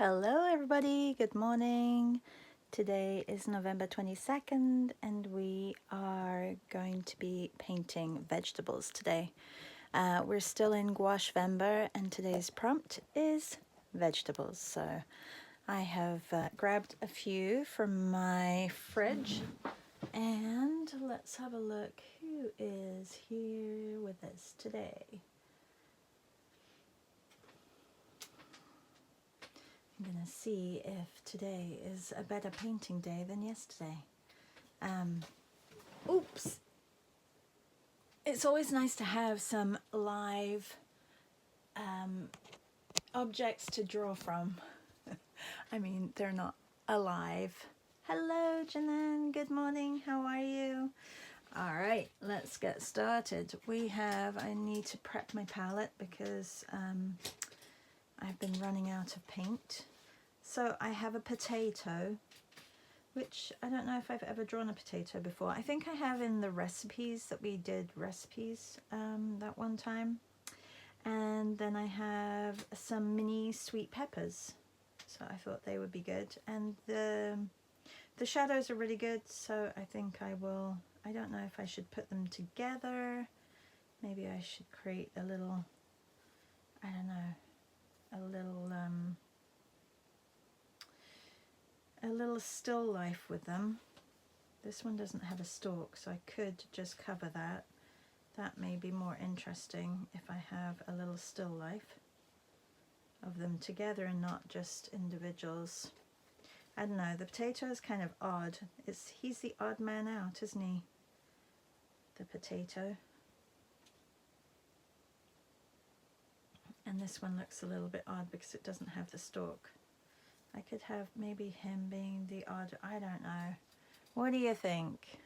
Hello everybody, good morning. Today is November 22nd and we are going to be painting vegetables today. We're still in Gouache-vember and today's prompt is vegetables. So I have grabbed a few from my fridge and let's have a look who is here with us today. I'm gonna see if today is a better painting day than yesterday. Oops! It's always nice to have some live objects to draw from. I mean, they're not alive. Hello, Janan. Good morning. How are you? All right, let's get started. I need to prep my palette because I've been running out of paint. So I have a potato, which I don't know if I've ever drawn a potato before. I think I have in the recipes that we did that one time. And then I have some mini sweet peppers. So I thought they would be good. And the shadows are really good, so I think I will. I don't know if I should put them together. Maybe I should create a little, I don't know, a little still life with them. This one doesn't have a stalk, so I could just cover that. That may be more interesting if I have a little still life of them together and not just individuals. I don't know, the potato is kind of odd. He's the odd man out, isn't he? The potato. And this one looks a little bit odd because it doesn't have the stalk. I could have maybe him being the odd, I don't know. What do you think?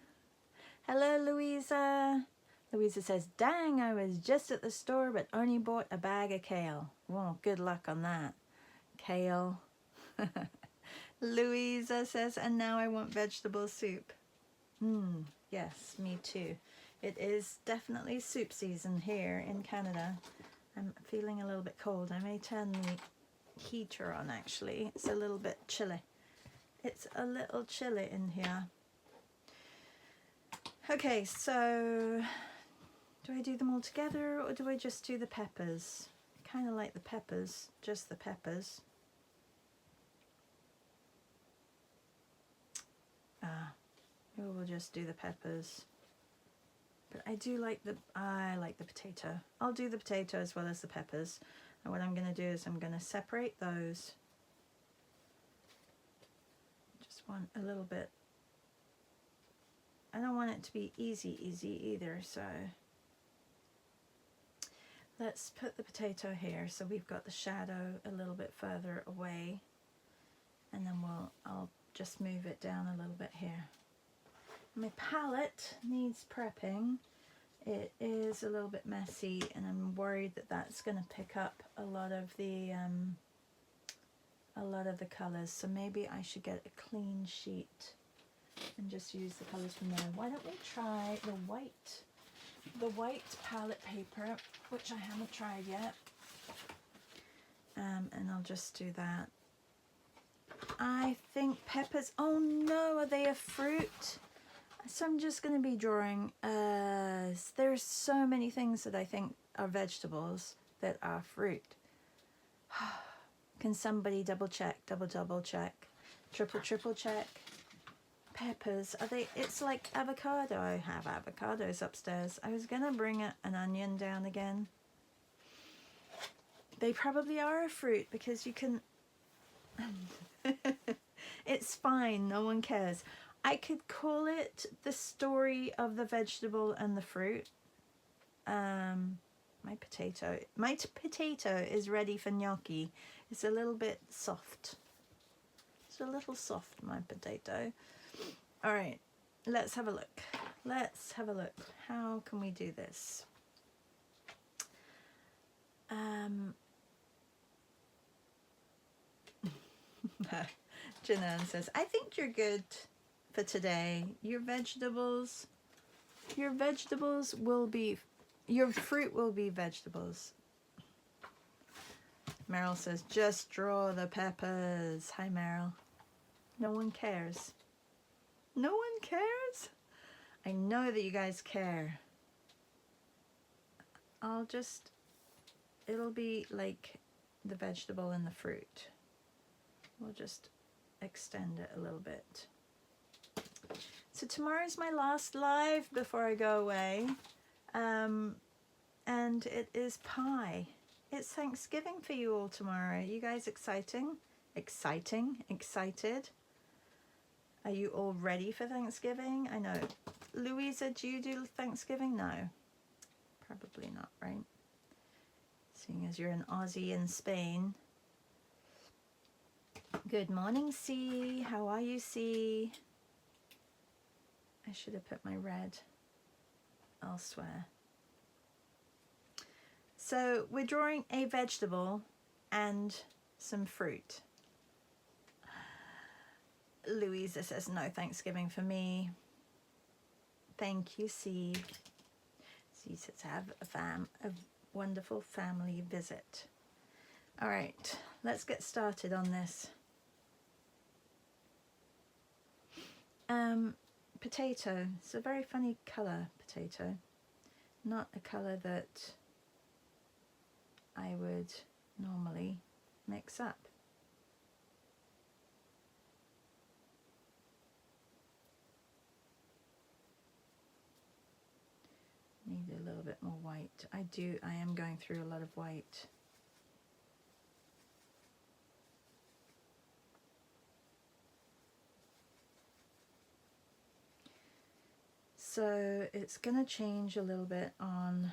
Hello, Louisa. Louisa says, dang, I was just at the store but only bought a bag of kale. Well, good luck on that. Kale. Louisa says, and now I want vegetable soup. Yes, me too. It is definitely soup season here in Canada. I'm feeling a little bit cold. I may turn the heater on actually. It's a little bit chilly. It's a little chilly in here. Okay, so do I do them all together or do I just do the peppers? I kind of like the peppers, just the peppers. Maybe we'll just do the peppers. But I like the potato. I'll do the potato as well as the peppers. And what I'm going to do is I'm going to separate those. Just want a little bit. I don't want it to be easy either, so let's put the potato here so we've got the shadow a little bit further away, and then I'll just move it down a little bit here. My palette needs prepping. It is a little bit messy and I'm worried that that's going to pick up a lot of the colors, so maybe I should get a clean sheet and just use the colors from there. Why don't we try the white palette paper, which I haven't tried yet, and I'll just do that. I think peppers, oh no, are they a fruit? So I'm just going to be drawing, there's so many things that I think are vegetables that are fruit. Can somebody double check, double check, triple check? Peppers, are they, it's like avocado. I have avocados upstairs. I was going to bring an onion down again. They probably are a fruit because you can, it's fine, no one cares. I could call it the story of the vegetable and the fruit. My potato is ready for gnocchi. It's a little bit soft. It's a little soft, my potato. All right, let's have a look. Let's have a look. How can we do this? Janan says, I think you're good for today. Your fruit will be vegetables. Meryl says, just draw the peppers. Hi, Meryl. No one cares. No one cares? I know that you guys care. It'll be like the vegetable and the fruit. We'll just extend it a little bit. So tomorrow's my last live before I go away. And it is pie. It's Thanksgiving for you all tomorrow. You guys excited? Are you all ready for Thanksgiving? I know. Louisa, do you do Thanksgiving? No. Probably not, right? Seeing as you're an Aussie in Spain. Good morning, C. How are you, C? I should have put my red elsewhere. So we're drawing a vegetable and some fruit. Louisa says no Thanksgiving for me. Thank you, C. C says have a wonderful family visit. All right, let's get started on this. Potato. It's a very funny colour, potato. Not a colour that I would normally mix up. Need a little bit more white. I am going through a lot of white. So it's going to change a little bit on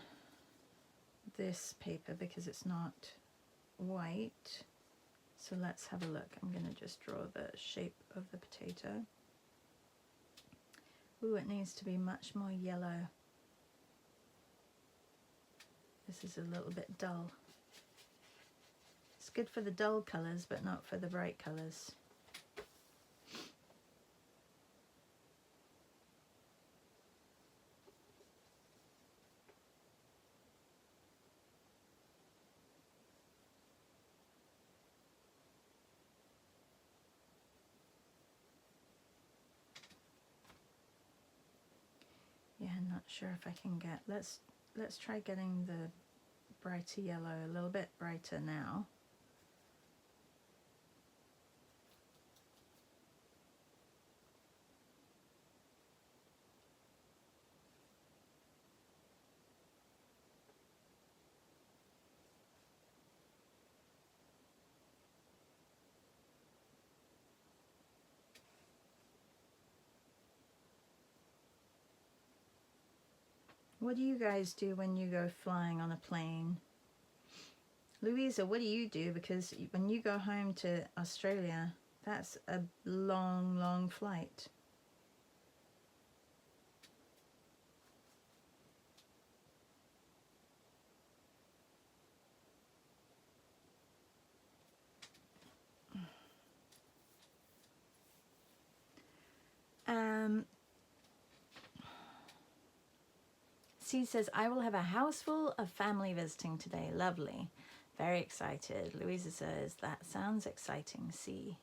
this paper because it's not white. So let's have a look. I'm going to just draw the shape of the potato. Ooh, it needs to be much more yellow. This is a little bit dull. It's good for the dull colours, but not for the bright colours. Yeah, I'm not sure if I can get, let's try getting the brighter yellow a little bit brighter now. What do you guys do when you go flying on a plane? Louisa, what do you do? Because when you go home to Australia, that's a long, long flight. C says, I will have a house full of family visiting today. Lovely. Very excited. Louisa says, that sounds exciting, C.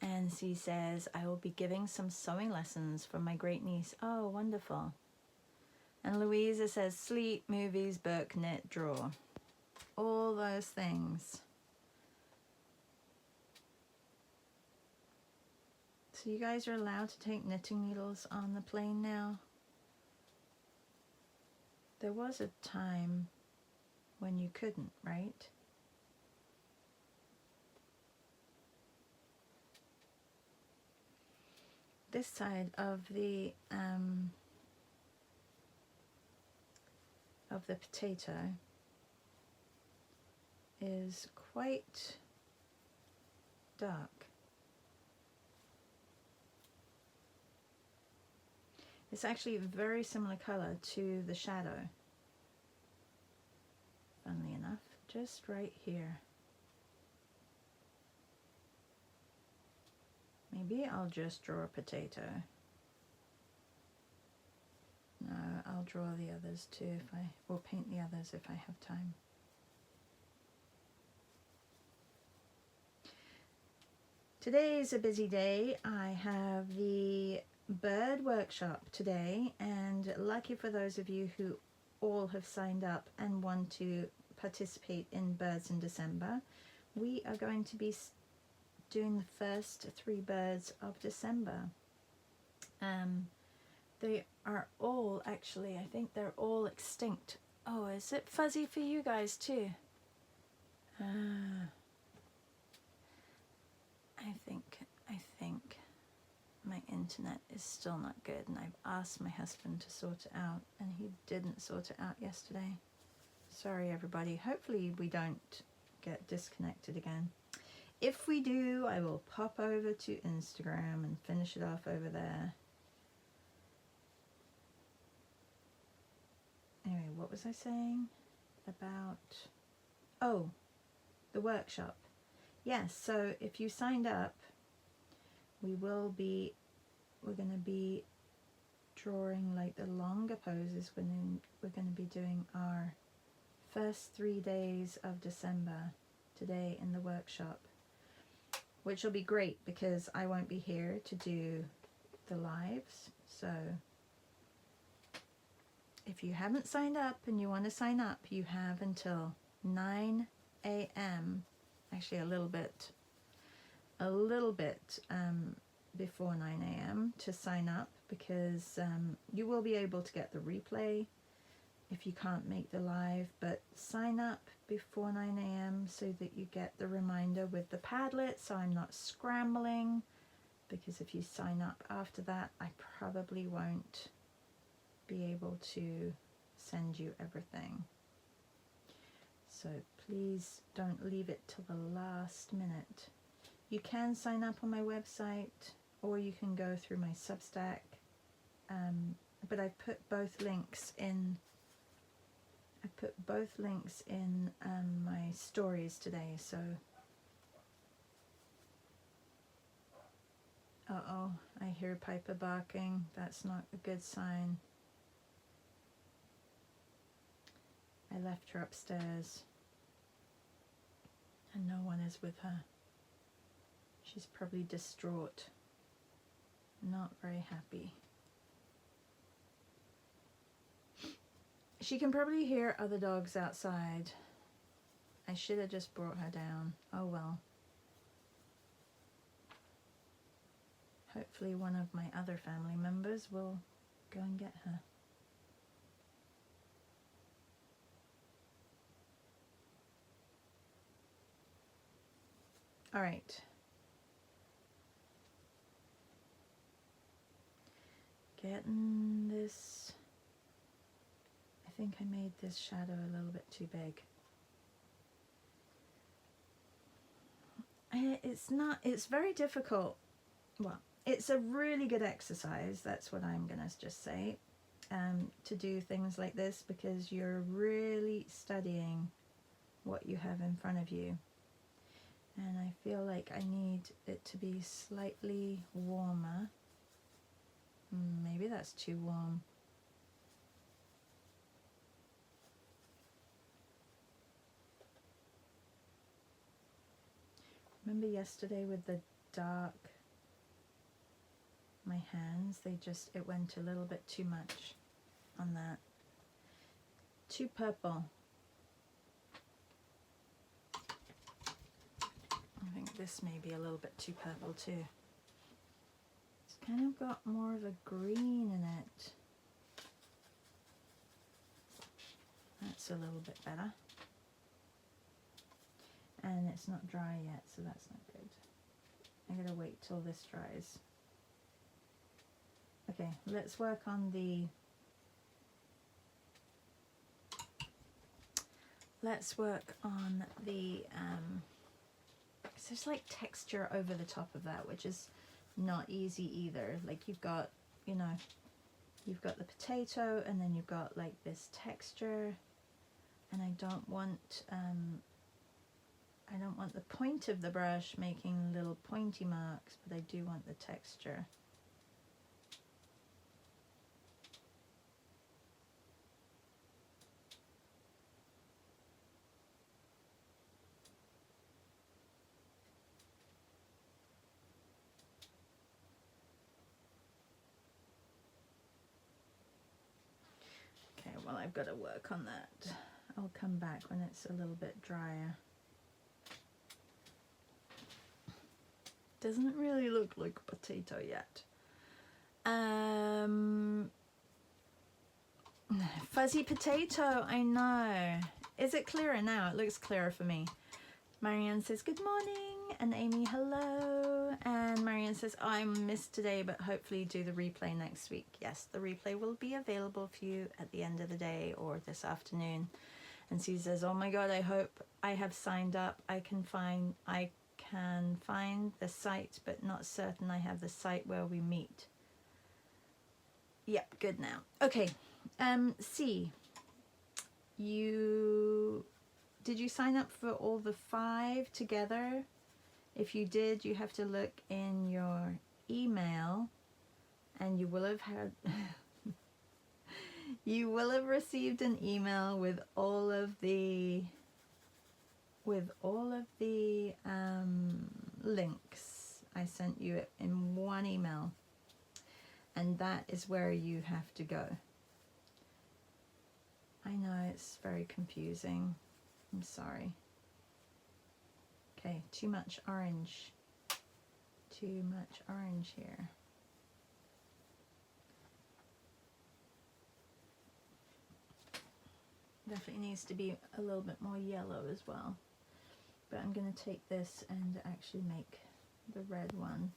And C says, I will be giving some sewing lessons for my great niece. Oh, wonderful. And Louisa says, sleep, movies, book, knit, draw. All those things. So you guys are allowed to take knitting needles on the plane now? There was a time when you couldn't, right? This side of the potato is quite dark. It's actually a very similar color to the shadow. Funnily enough, just right here. Maybe I'll just draw a potato. No, I'll draw the others too or paint the others if I have time. Today is a busy day. I have the bird workshop today, and lucky for those of you who all have signed up and want to participate in Birds in December, we are going to be doing the first 3 birds of December. They are all, actually, I think they're all extinct. Oh, is it fuzzy for you guys too? I think my internet is still not good, and I've asked my husband to sort it out, and he didn't sort it out yesterday. Sorry everybody, hopefully we don't get disconnected again. If we do, I will pop over to Instagram and finish it off over there. Anyway, what was I saying about, oh, the workshop. Yes, so if you signed up, we're going to be drawing like the longer poses when we're going to be doing our first 3 days of December today in the workshop, which will be great because I won't be here to do the lives. So if you haven't signed up and you want to sign up, you have until 9 a.m. actually a little bit before 9 a.m. to sign up, because you will be able to get the replay if you can't make the live, but sign up before 9 a.m. so that you get the reminder with the Padlet, so I'm not scrambling, because if you sign up after that, I probably won't be able to send you everything. So please don't leave it till the last minute. You can sign up on my website, or you can go through my Substack, but I put both links in. My stories today. So, uh-oh, I hear Piper barking. That's not a good sign. I left her upstairs, and no one is with her. She's probably distraught, not very happy. She can probably hear other dogs outside. I should have just brought her down. Oh well. Hopefully one of my other family members will go and get her. All right. Getting this, I think I made this shadow a little bit too big. It's very difficult. Well, it's a really good exercise, that's what I'm gonna just say, to do things like this, because you're really studying what you have in front of you. And I feel like I need it to be slightly warmer. Maybe that's too warm. Remember yesterday with the dark, my hands, it went a little bit too much on that. Too purple. I think this may be a little bit too purple too. It's kind of got more of a green in it. That's a little bit better. And it's not dry yet, so that's not good. I gotta wait till this dries. Okay, let's work on the so there's like texture over the top of that, which is not easy either. Like you've got the potato, and then you've got like this texture, and I don't want the point of the brush making little pointy marks, but I do want the texture. I've got to work on that. I'll come back when it's a little bit drier. Doesn't really look like a potato yet. Fuzzy potato, I know. Is it clearer now? It looks clearer for me. Marianne says, good morning. And Amy, hello. And Marianne says, oh, I missed today, but hopefully do the replay next week. Yes, the replay will be available for you at the end of the day or this afternoon. And she says, oh my God, I hope I have signed up. I can find the site, but not certain I have the site where we meet. Yep, good now. Okay, C, did you sign up for all the 5 together? If you did, you have to look in your email, and you will have had you will have received an email with all of the links. I sent you it in one email, and that is where you have to go. I know it's very confusing. I'm sorry. Okay, too much orange. Too much orange here. Definitely needs to be a little bit more yellow as well. But I'm going to take this and actually make the red one.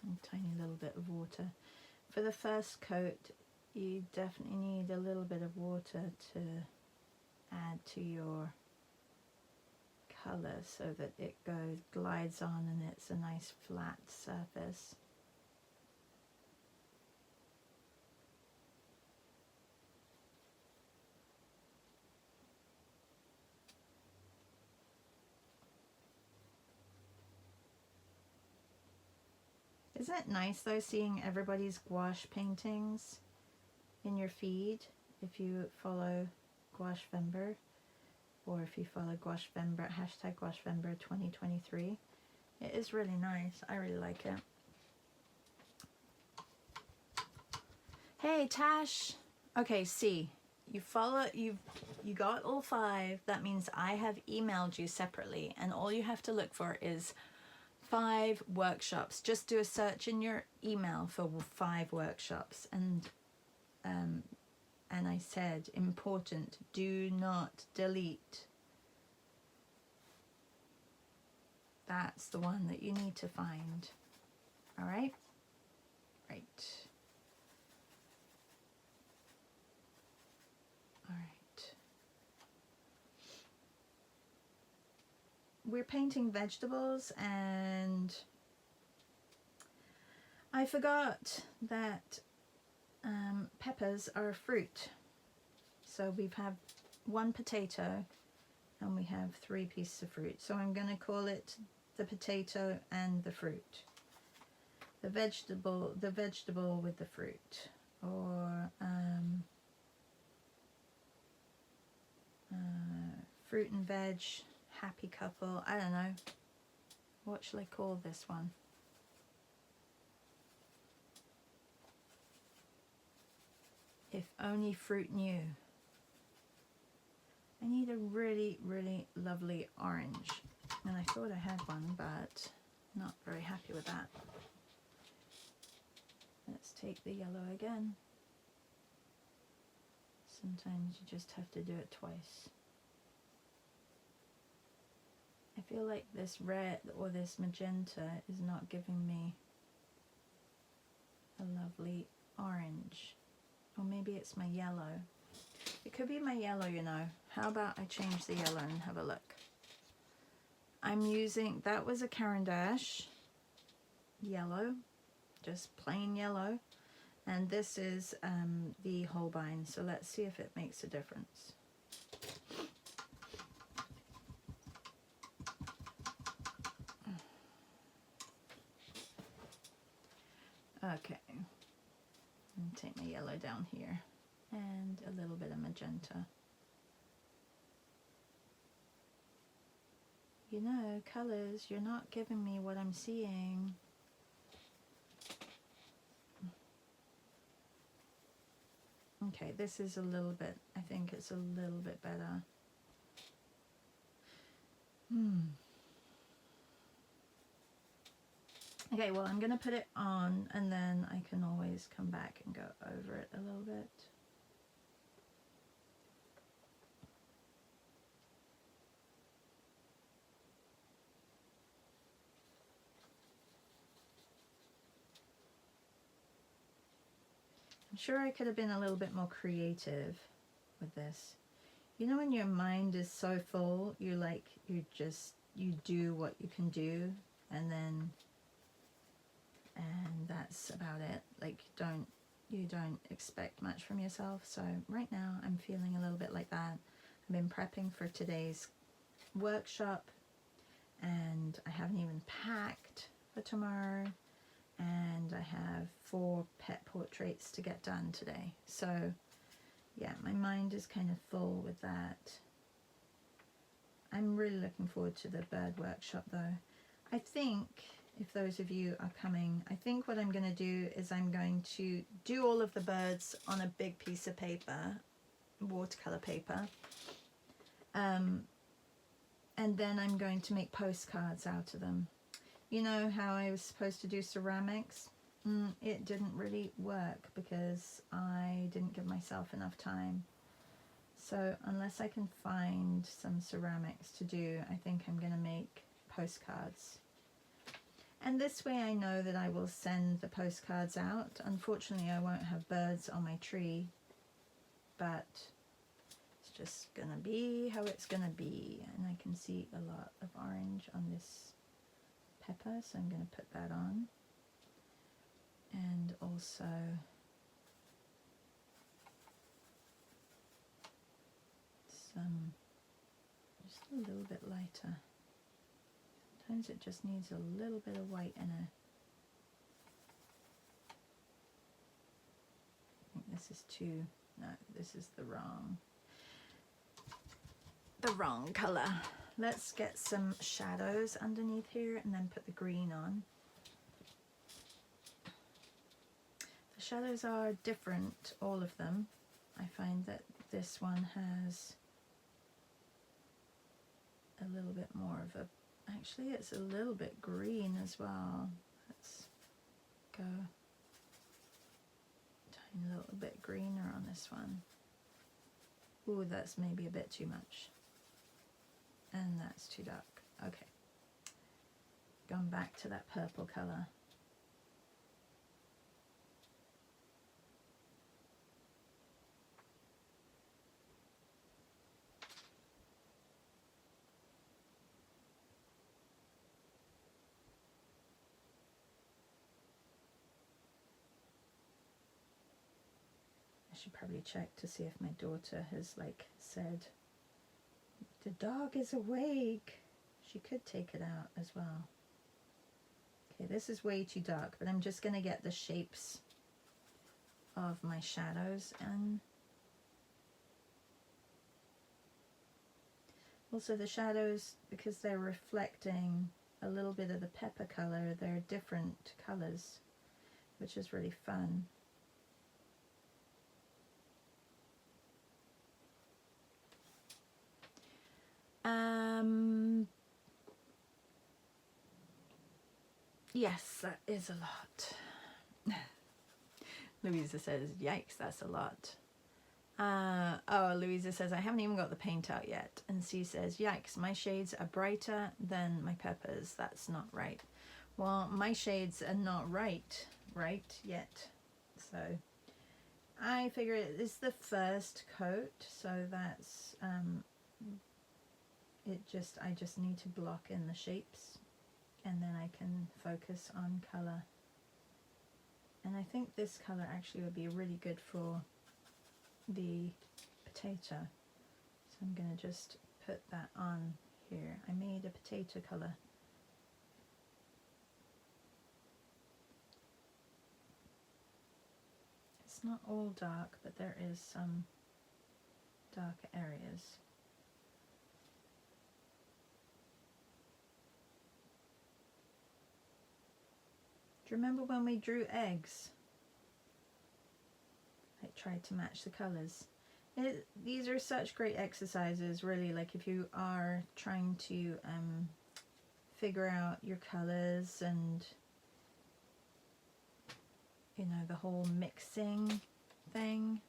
A tiny little bit of water. For the first coat, you definitely need a little bit of water to add to your colour so that it glides on and it's a nice flat surface. Isn't it nice though seeing everybody's gouache paintings in your feed if you follow Gouache Vember, or if you follow Gouache Vember, hashtag Gouache Vember 2023. It is really nice. I really like it. Hey Tash. Okay, see, you got all 5. That means I have emailed you separately, and all you have to look for is 5 workshops. Just do a search in your email for 5 workshops, and I said, important, do not delete. That's the one that you need to find. All right? Right. All right. We're painting vegetables, and I forgot that peppers are a fruit. So we have 1 potato and we have 3 pieces of fruit. So I'm going to call it the potato and the fruit. The vegetable with the fruit. Or fruit and veg, happy couple. I don't know. What shall I call this one? If only fruit knew. I need a really, really lovely orange. And I thought I had one, but not very happy with that. Let's take the yellow again. Sometimes you just have to do it twice. I feel like this red or this magenta is not giving me a lovely orange. Or maybe it's my yellow. It could be my yellow, you know. How about I change the yellow and have a look. I'm using, that was a Caran d'Ache yellow, just plain yellow. And this is the Holbein. So let's see if it makes a difference. Okay. And take my yellow down here. And a little bit of magenta. You know, colors, you're not giving me what I'm seeing. Okay, this is a little bit, I think it's a little bit better. Okay, well, I'm going to put it on and then I can always come back and go over it a little bit. I'm sure I could have been a little bit more creative with this. You know, when your mind is so full, you do what you can do, and that's about it. Like, you don't expect much from yourself. So right now I'm feeling a little bit like that. I've been prepping for today's workshop and I haven't even packed for tomorrow, and I have 4 pet portraits to get done today. So yeah, my mind is kind of full with that. I'm really looking forward to the bird workshop though. I think if those of you are coming, I think what I'm going to do is I'm going to do all of the birds on a big piece of paper, watercolor paper, and then I'm going to make postcards out of them. You know how I was supposed to do ceramics? It didn't really work because I didn't give myself enough time. So unless I can find some ceramics to do, I think I'm going to make postcards. And this way I know that I will send the postcards out. Unfortunately, I won't have birds on my tree, but it's just going to be how it's going to be. And I can see a lot of orange on this pepper, so I'm going to put that on. And also some, just a little bit lighter. Sometimes it just needs a little bit of white in it. I think this is too, no, this is the wrong color. Let's get some shadows underneath here and then put the green on. The shadows are different, all of them. I find that this one has a little bit more of a, actually it's a little bit green as well. Let's go tiny little bit greener on this one. Ooh, that's maybe a bit too much. And that's too dark. Okay. Going back to that purple color. I should probably check to see if my daughter has like said, the dog is awake. She could take it out as well. Okay, this is way too dark, but I'm just going to get the shapes of my shadows. And also the shadows, because they're reflecting a little bit of the pepper color, they're different colors, which is really fun. Yes, that is a lot. Louisa says, yikes, that's a lot. Oh, Louisa says, I haven't even got the paint out yet. And C says, yikes, my shades are brighter than my peppers. That's not right. Well, my shades are not right yet. So I figure it is the first coat, so that's I just need to block in the shapes and then I can focus on color. And I think this color actually would be really good for the potato. So I'm going to just put that on here. I made a potato color. It's not all dark, but there is some darker areas. Do you remember when we drew eggs? Like tried to match the colors. These are such great exercises, really, like if you are trying to figure out your colors and, you know, the whole mixing thing.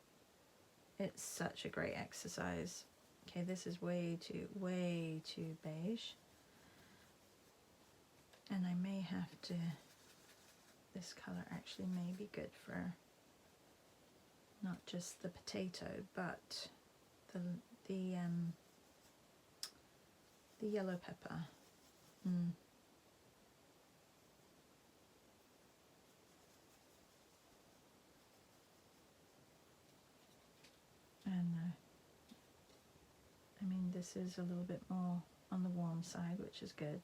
It's such a great exercise. Okay, this is way too beige. And I may have to, this color actually may be good for not just the potato, but the yellow pepper. And I mean, this is a little bit more on the warm side, which is good.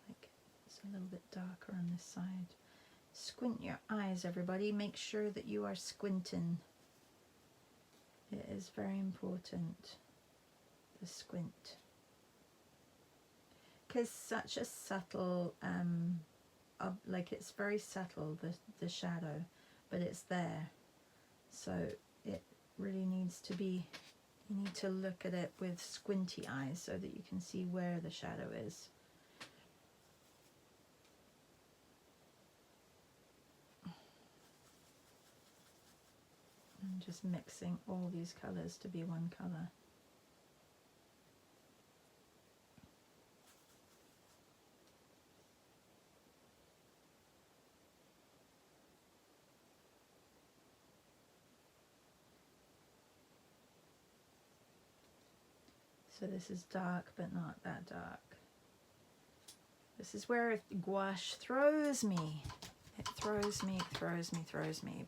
Like it's a little bit darker on this side. Squint your eyes, everybody. Make sure that you are squinting. It is very important, the squint. Because such a subtle, like it's very subtle, the shadow, but it's there. So it really needs to be, you need to look at it with squinty eyes so that you can see where the shadow is. And just mixing all these colours to be one colour. So this is dark, but not that dark. This is where gouache throws me. It throws me,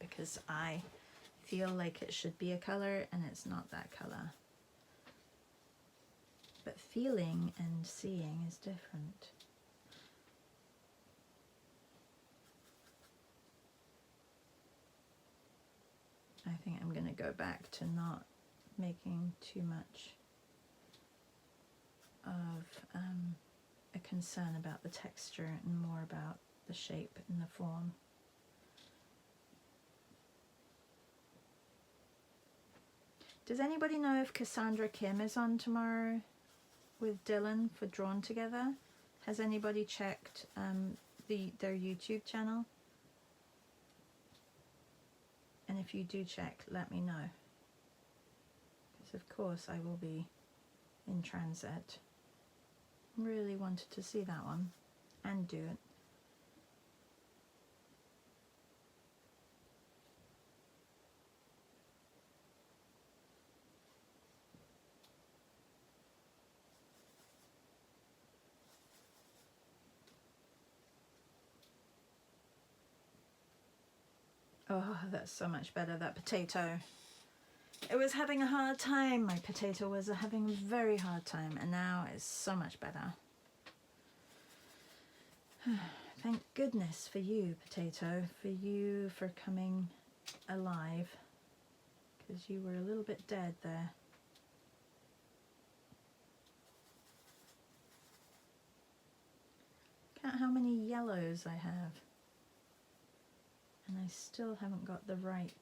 because I feel like it should be a colour and it's not that colour. But feeling and seeing is different. I think I'm going to go back to not making too much of a concern about the texture and more about the shape and the form. Does anybody know if Cassandra Kim is on tomorrow with Dylan for Drawn Together? Has anybody checked their YouTube channel? And if you do check, let me know. Because of course I will be in transit. Really wanted to see that one and do it. Oh, that's so much better, that potato. It was having a hard time. My potato was having a very hard time, and now it's so much better. Thank goodness for you, potato, for you for coming alive, because you were a little bit dead there. Count how many yellows I have, and I still haven't got the right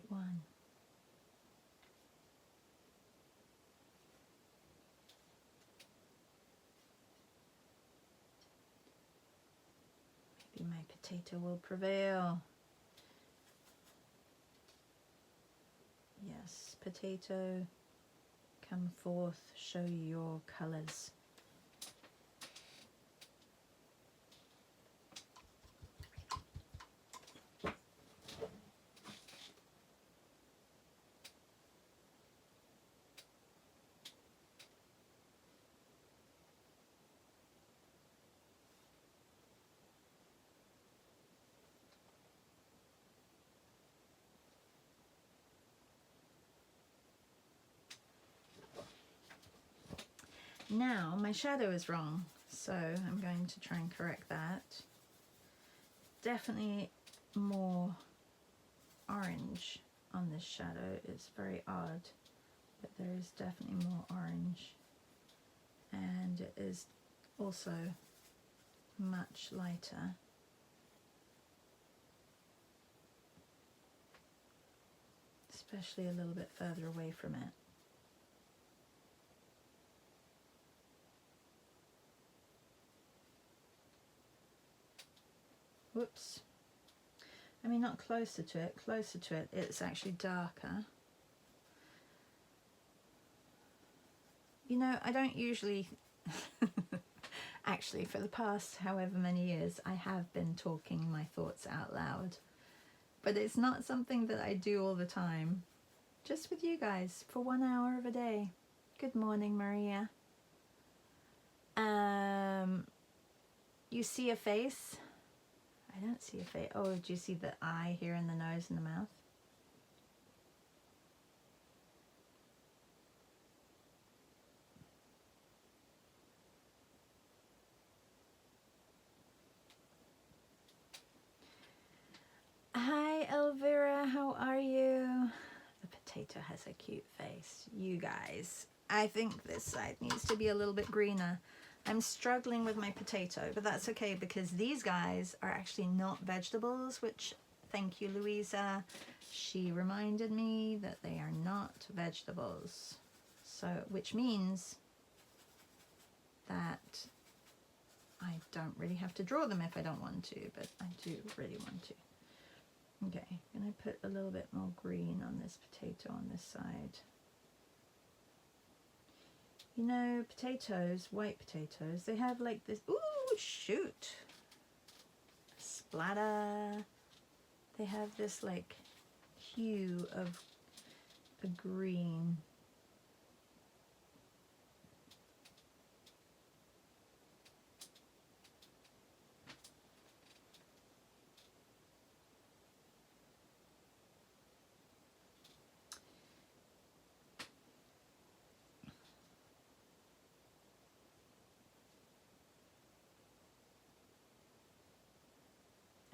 one. Maybe my potato will prevail. Yes, potato, come forth, show your colours. Now my shadow is wrong, so I'm going to try and correct that. Definitely more orange on this shadow. It's very odd, but there is definitely more orange. and it is also much lighter. Especially a little bit further away from it. Whoops. I mean, not closer to it. Closer to it, it's actually darker. You know, I don't usually... Actually, for the past however many years, I have been talking my thoughts out loud. But it's not something that I do all the time. Just with you guys for 1 hour of a day. Good morning, Maria. You see a face? I don't see a face. Oh, do you see the eye here and the nose and the mouth? Hi, Elvira. How are you? The potato has a cute face. You guys, I think this side needs to be a little bit greener. I'm struggling with my potato, but that's okay because these guys are actually not vegetables, which, thank you, Louisa. She reminded me that they are not vegetables. So, which means that I don't really have to draw them if I don't want to, but I do really want to. Okay, I'm going to put a little bit more green on this potato on this side. You know, potatoes, white potatoes, they have like this, ooh, shoot, splatter. They have this like hue of a green.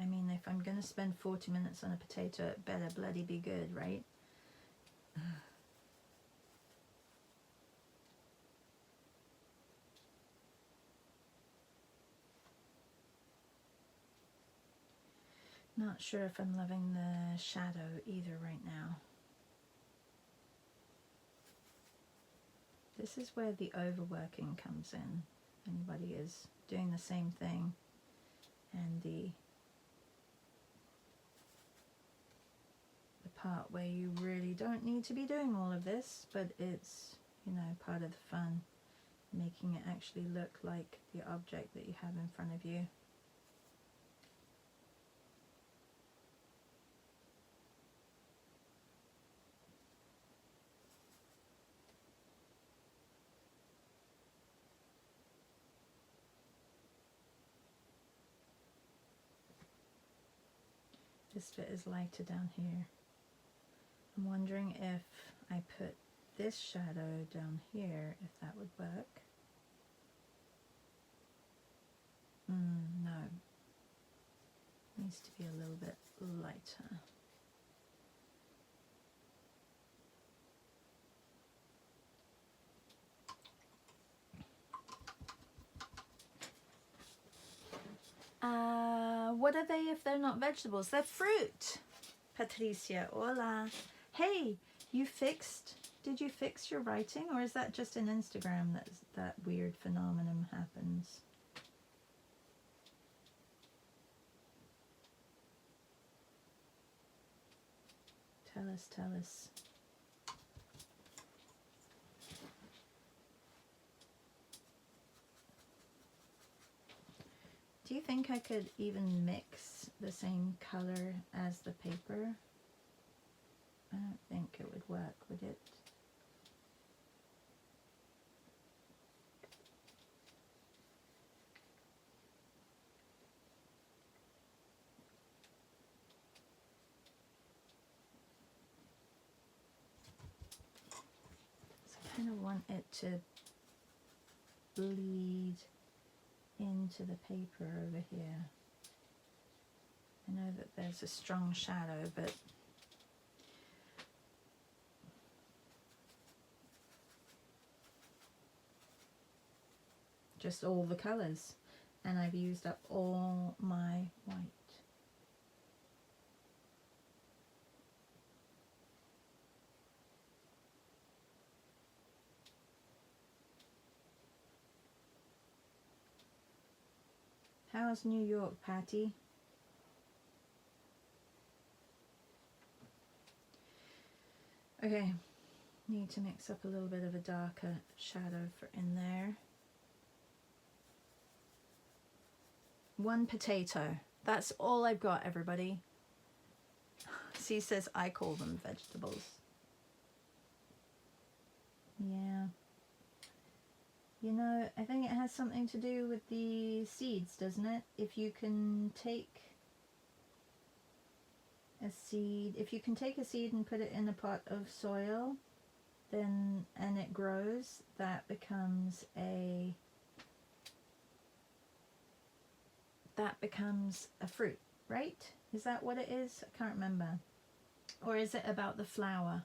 I mean, if I'm going to spend 40 minutes on a potato, it better bloody be good, right? Not sure if I'm loving the shadow either right now. This is where the overworking comes in. Anybody is doing the same thing, and the part where you really don't need to be doing all of this, but it's, you know, part of the fun, making it actually look like the object that you have in front of you. This bit is lighter down here. I'm wondering if I put this shadow down here, if that would work. No. Needs to be a little bit lighter. What are they if they're not vegetables? They're fruit. Patricia, hola. Hey, did you fix your writing, or is that just an Instagram that weird phenomenon happens? Tell us. Do you think I could even mix the same color as the paper? I don't think it would work, would it? So I kind of want it to bleed into the paper over here. I know that there's a strong shadow, but just all the colours, and I've used up all my white. How's New York, Patty? Okay, need to mix up a little bit of a darker shadow for in there. 1 potato. That's all I've got, everybody. C says I call them vegetables. Yeah. You know, I think it has something to do with the seeds, doesn't it? If you can take a seed, and put it in a pot of soil, then, and it grows, that becomes a fruit, right? Is that what it is? I can't remember. Or is it about the flower?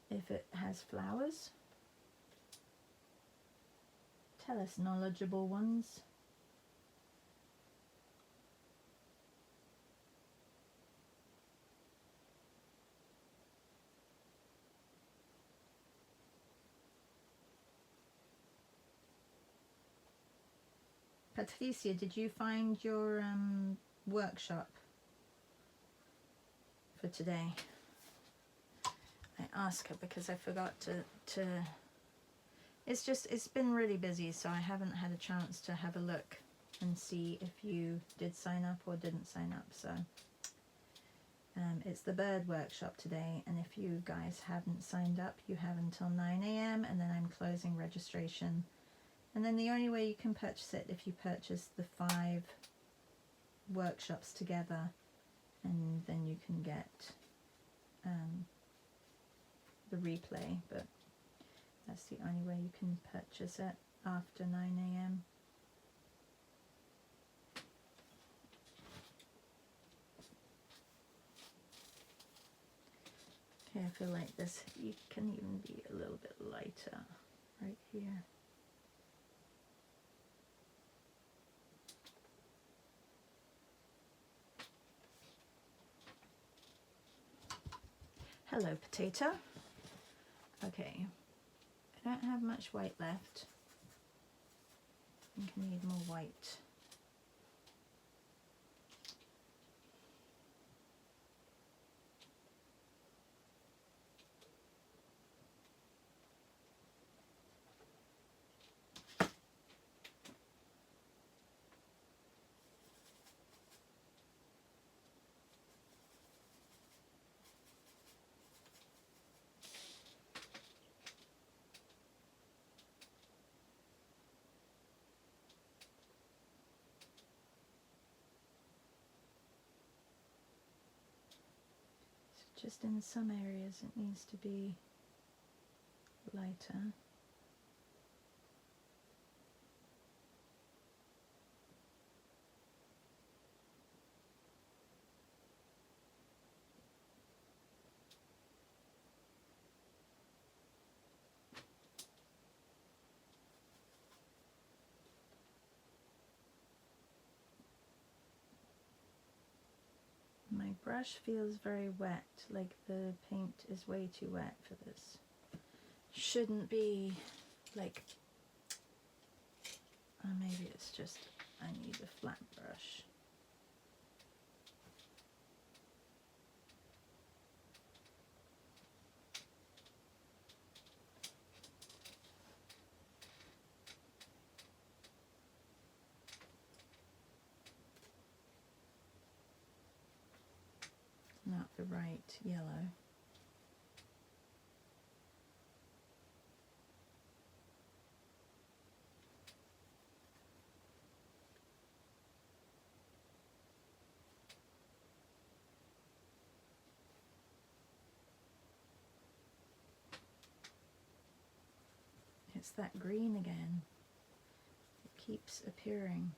If it has flowers? Tell us, knowledgeable ones. Patricia, did you find your workshop for today? I asked her because I forgot to it's been really busy, so I haven't had a chance to have a look and see if you did sign up or didn't sign up. So it's the bird workshop today, and if you guys haven't signed up, you have until 9 a.m. and then I'm closing registration. And then the only way you can purchase it if you purchase the 5 workshops together, and then you can get the replay, but that's the only way you can purchase it after 9 a.m. Okay, I feel like this can even be a little bit lighter right here. Hello, potato. Okay, I don't have much white left. I think I need more white. Just in some areas it needs to be lighter. My brush feels very wet, like the paint is way too wet for this. Shouldn't be like, maybe it's just I need a flat brush. Not the right yellow. It's that green again. It keeps appearing.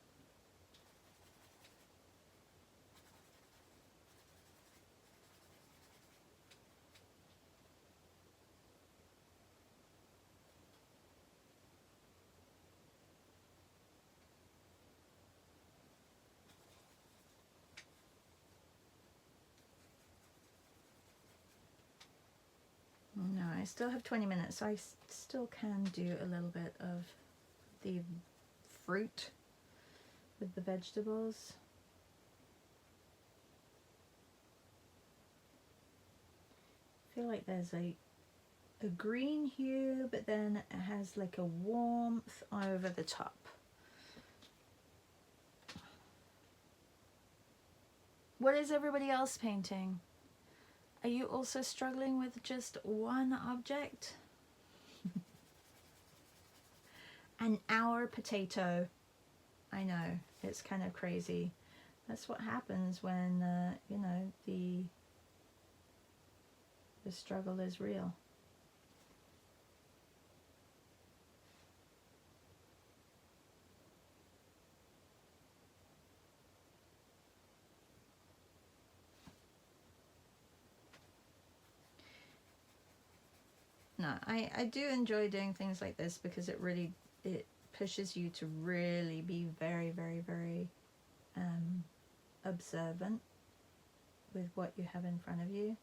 I still have 20 minutes, so I still can do a little bit of the fruit with the vegetables. I feel like there's a green hue, but then it has like a warmth over the top. What is everybody else painting? Are you also struggling with just one object? An hour potato. I know, it's kind of crazy. That's what happens when, you know, the struggle is real. No, I do enjoy doing things like this because it really, it pushes you to really be very, very, very observant with what you have in front of you.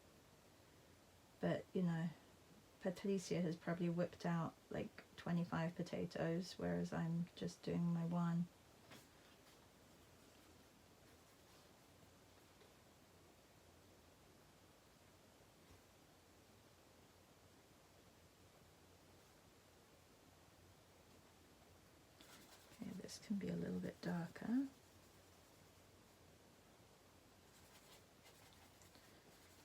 But, you know, Patricia has probably whipped out like 25 potatoes, whereas I'm just doing my one. Okay, this can be a little bit darker.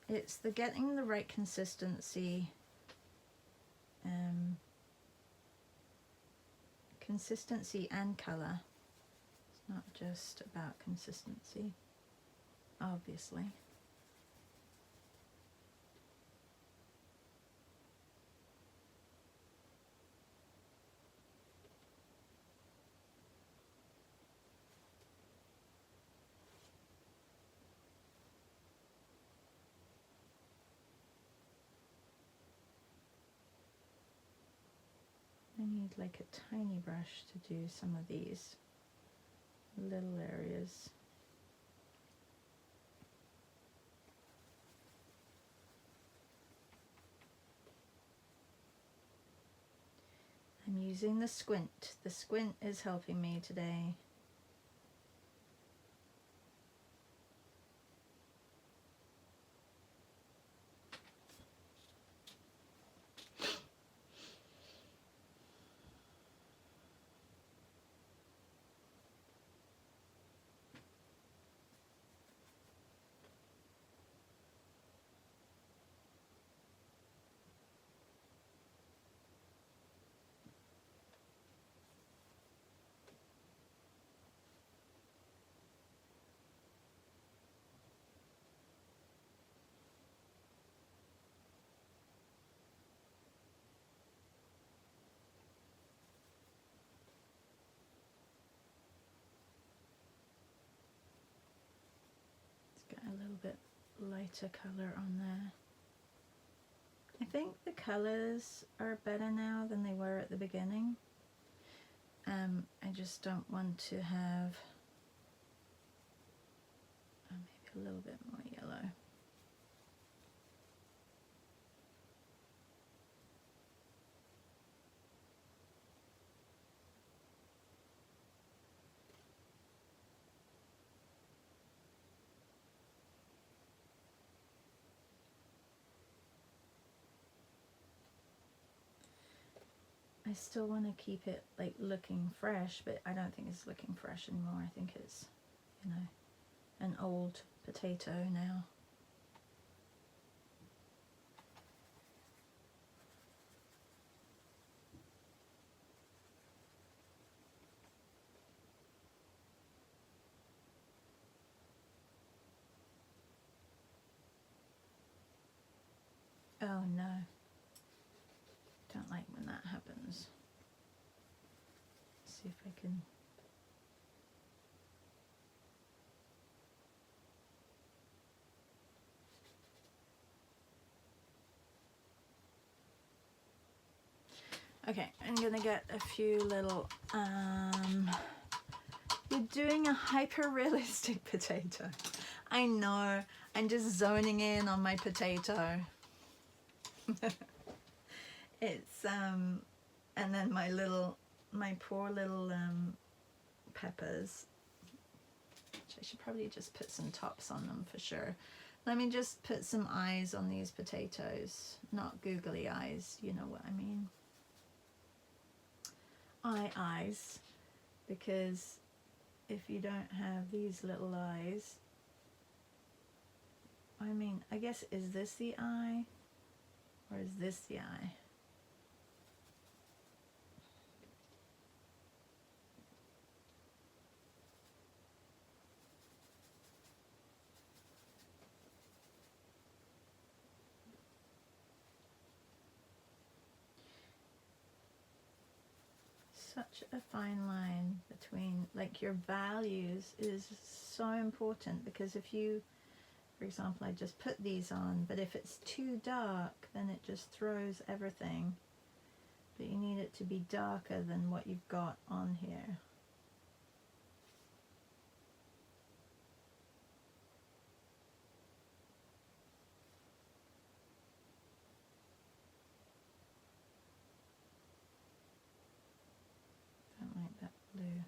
It's the getting the right consistency, consistency and colour. It's not just about consistency, obviously. I need like a tiny brush to do some of these little areas. I'm using the squint. The squint is helping me today. A little bit lighter color on there. I think the colors are better now than they were at the beginning. I just don't want to have maybe a little bit more yellow. I still want to keep it like looking fresh, but I don't think it's looking fresh anymore. I think it's, you know, an old potato now. Oh no. Don't like when that happens. Let's see if I can. Okay, I'm gonna get a few little, you're doing a hyper-realistic potato. I know, I'm just zoning in on my potato. It's and then my poor little peppers, which I should probably just put some tops on them for sure. Let me just put some eyes on these potatoes, not googly eyes, you know what I mean. Eyes, because if you don't have these little eyes, I mean, I guess, is this the eye or is this the eye? Such a fine line between, like, your values is so important, because if you, for example, I just put these on, but if it's too dark, then it just throws everything. But you need it to be darker than what you've got on here. Don't like that blue.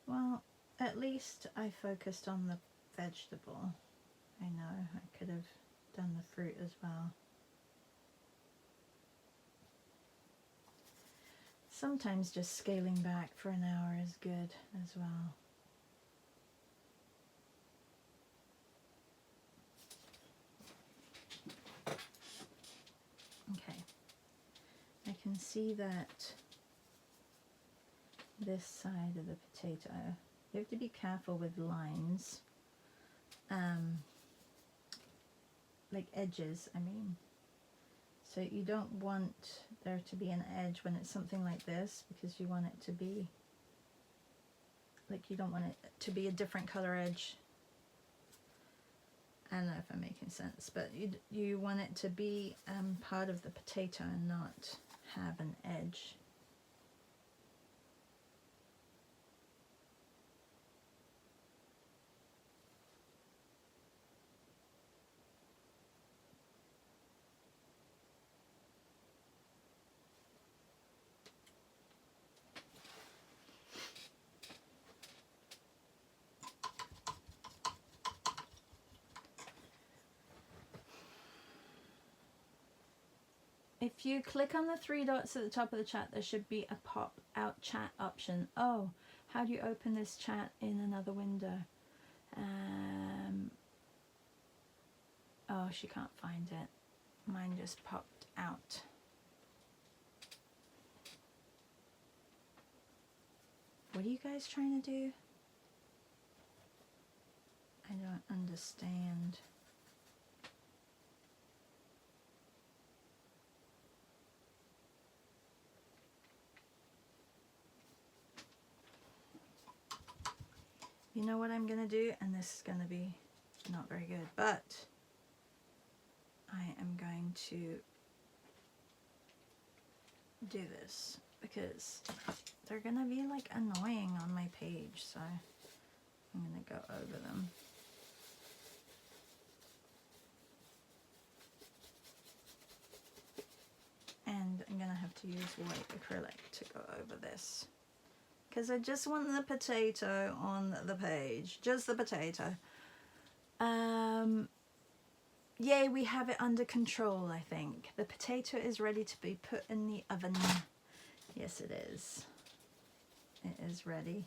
Well, at least I focused on the vegetable. I know I could have done the fruit as well. Sometimes just scaling back for an hour is good as well. Okay, I can see that this side of the potato, you have to be careful with lines, like edges, I mean. So you don't want there to be an edge when it's something like this, because you want it to be, like, you don't want it to be a different color edge. I don't know if I'm making sense, but you want it to be part of the potato and not have an edge. If you click on the three dots at the top of the chat, there should be a pop out chat option. Oh, how do you open this chat in another window? Oh, she can't find it. Mine just popped out. What are you guys trying to do? I don't understand. You know what I'm gonna do, and this is gonna be not very good, but I am going to do this because they're gonna be like annoying on my page, so I'm gonna go over them. And I'm gonna have to use white acrylic to go over this, because I just want the potato on the page, just the potato. Yay, we have it under control, I think. The potato is ready to be put in the oven. Yes, it is. It is ready.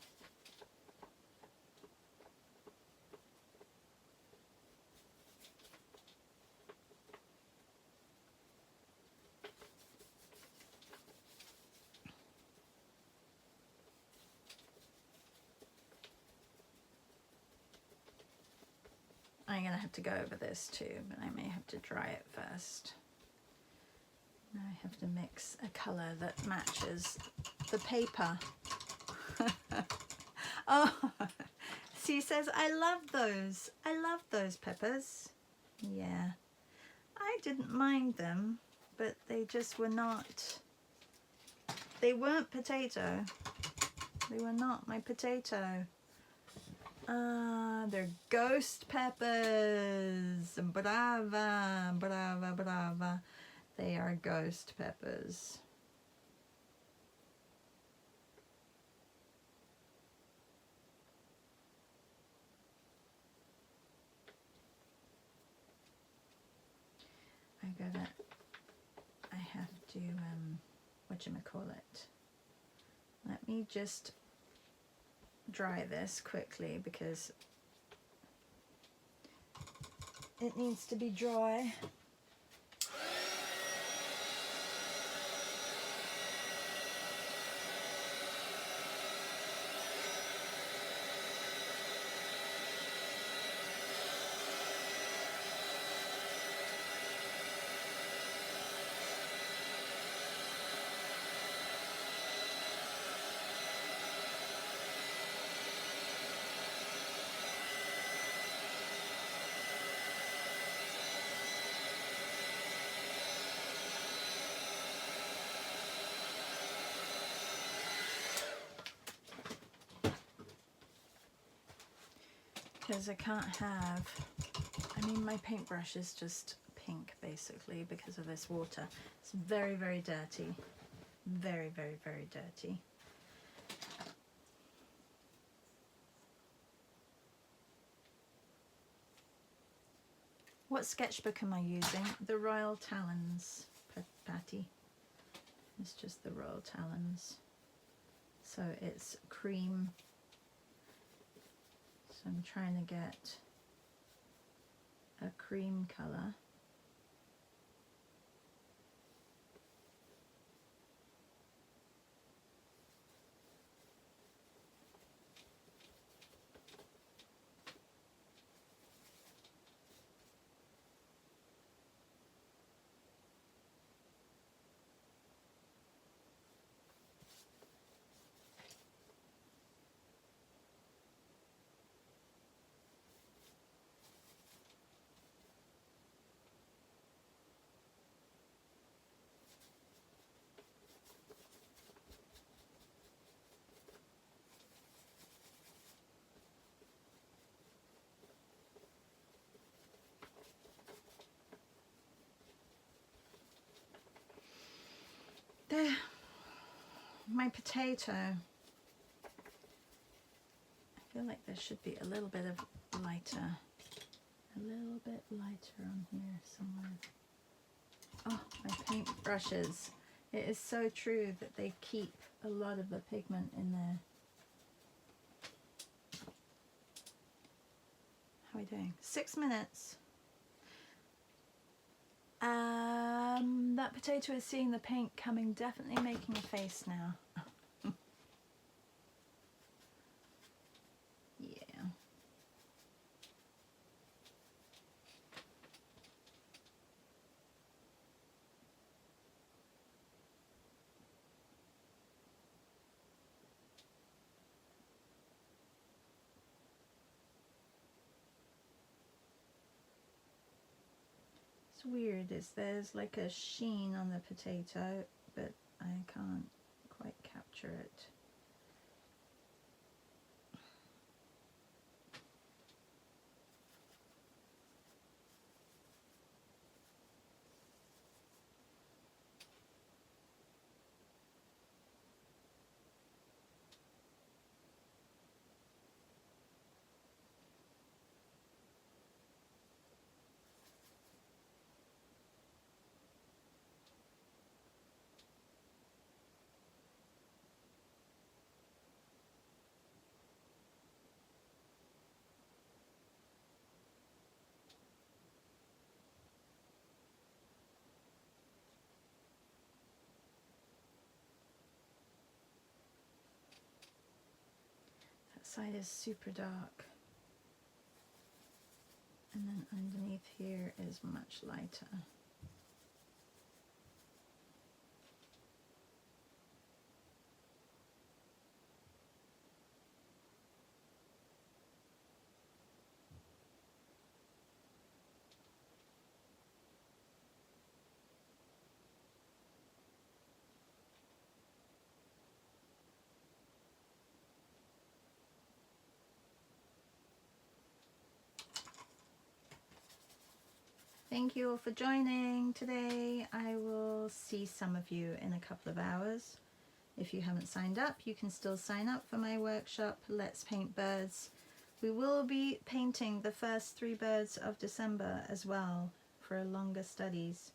I'm going to have to go over this too, but I may have to dry it first. Now I have to mix a colour that matches the paper. Oh, Lucy says, I love those. I love those peppers. Yeah. I didn't mind them, but they just were not, they weren't potato. They were not my potato. They're ghost peppers. Brava, brava, brava. They are ghost peppers. I have to, whatchamacallit. Let me just dry this quickly because it needs to be dry. Because I can't have, I mean, my paintbrush is just pink basically because of this water. It's very, very dirty. Very, very, very dirty. What sketchbook am I using? The Royal Talons, Patty. It's just the Royal Talons. So it's cream. So I'm trying to get a cream colour. There, my potato. I feel like there should be a little bit of lighter, a little bit lighter on here somewhere. Oh, my paint brushes. It is so true that they keep a lot of the pigment in there. How are we doing? 6 minutes. That potato is seeing the paint coming, definitely making a face now. Yeah. It's weird, is there's like a sheen on the potato, but I can't quite capture it. That side is super dark. And then underneath here is much lighter. Thank you all for joining today. I will see some of you in a couple of hours. If you haven't signed up, you can still sign up for my workshop, Let's Paint Birds. We will be painting the first 3 birds of December as well for longer studies.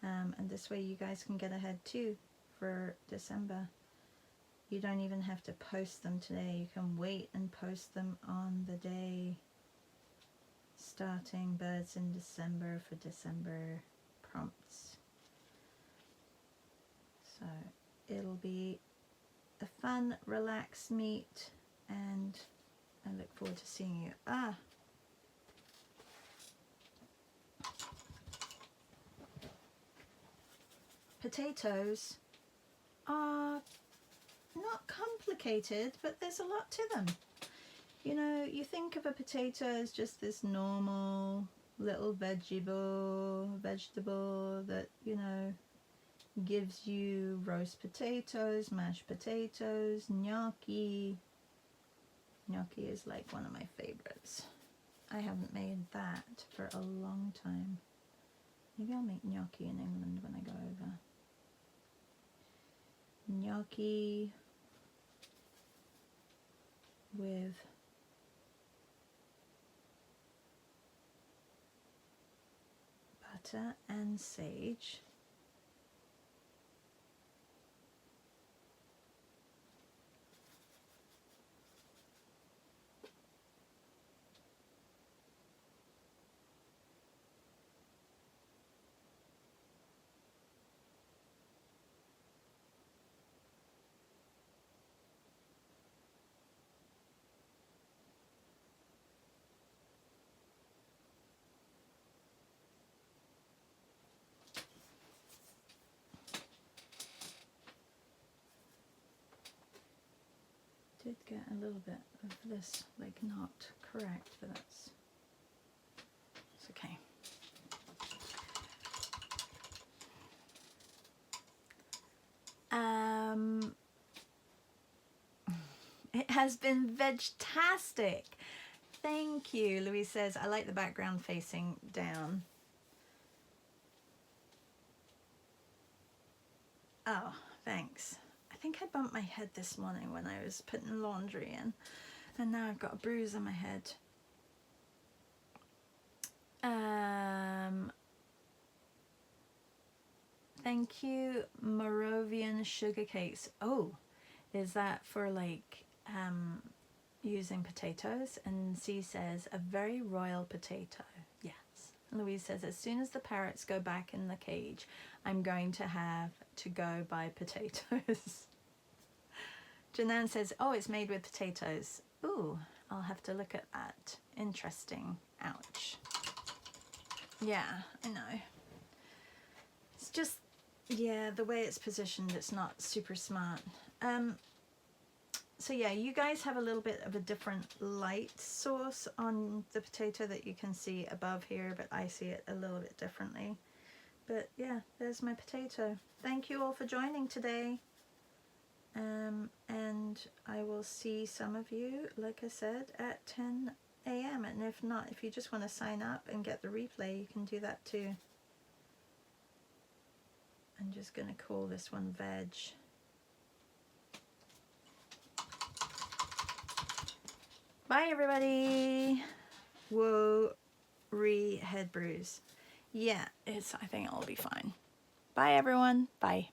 And this way you guys can get ahead too for December. You don't even have to post them today. You can wait and post them on the day. Starting birds in December for December prompts. So it'll be a fun, relaxed meet, and I look forward to seeing you. Potatoes are not complicated, but there's a lot to them. You know, you think of a potato as just this normal little vegetable that, you know, gives you roast potatoes, mashed potatoes, gnocchi. Gnocchi is like one of my favorites. I haven't made that for a long time. Maybe I'll make gnocchi in England when I go over. Gnocchi with butter and sage. Did get a little bit of this like not correct, but it's okay. It has been veg-tastic. Thank you. Louise says, I like the background facing down. Oh, thanks. I think I bumped my head this morning when I was putting laundry in, and now I've got a bruise on my head. Thank you, Moravian sugar cakes. Oh, is that for like using potatoes? And C says, a very royal potato. Yes. Louise says, as soon as the parrots go back in the cage, I'm going to have to go buy potatoes. Janan says, oh, it's made with potatoes. Ooh, I'll have to look at that. Interesting. Ouch. Yeah, I know. It's just, yeah, the way it's positioned, it's not super smart. So yeah, you guys have a little bit of a different light source on the potato that you can see above here, but I see it a little bit differently. But yeah, there's my potato. Thank you all for joining today. And I will see some of you, like I said, at 10 a.m. And if not, if you just want to sign up and get the replay, you can do that too. I'm just going to call this one veg. Bye everybody. Whoa, head bruise. Yeah, I think it'll be fine. Bye everyone. Bye.